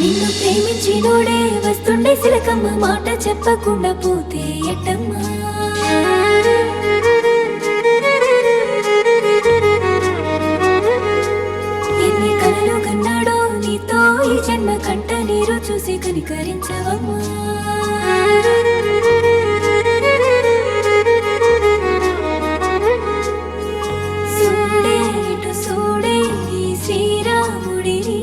నిన్ను ప్రేమించినోడే వస్తుండే సిలకమ్మ మాట చెప్పకుండా పోతే ఎట్టమ్మా ఎన్ని కలలు కన్నాడో నీతో ఈ జన్మ కంట నీరు చూసి కనికరించవమ్మా సూడే ఇటు సూడే ఈ శ్రీరాముడిని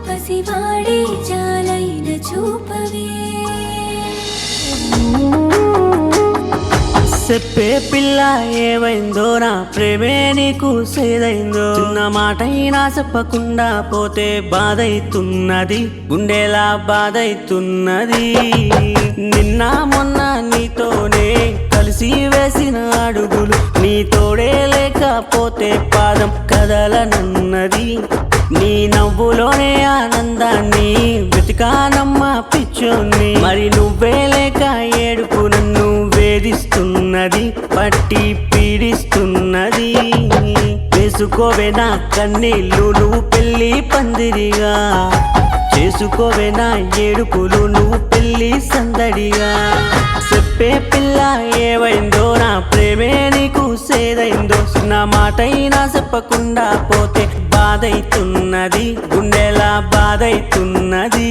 పసివాడే జాలైన చూపవే చెప్పే పిల్ల ఏమైందో నా ప్రేమే నీకు సేదైందో చిన్న మాటైనా చెప్పకుండా పోతే బాధైతున్నది గుండెలా బాధైతున్నది నిన్న మొన్న నీతోనే కలిసి వేసిన అడుగులు నీ తోడే లేకపోతే పాదం కదలనన్నది నీ నవ్వులోనే ఆనందాన్ని వెతికానమ్మా పిచ్చోన్ని మరి నువ్వే లేక ఏడుపు నన్ను వేధిస్తున్నది పట్టి పీడిస్తున్నది వేసుకోవే నా కన్నీళ్ళు నువ్వు పెళ్లి పందిరిగా చేసుకోవే నా ఏడుపులు నువ్వు పెళ్లి సందడిగా చెప్పే పిల్ల ఏవైందో నా ప్రేమే నీకు సేదైందో నా మాటైనా చెప్పకుండా పోతే బాధైతున్నది గుండెలా బాధైతున్నది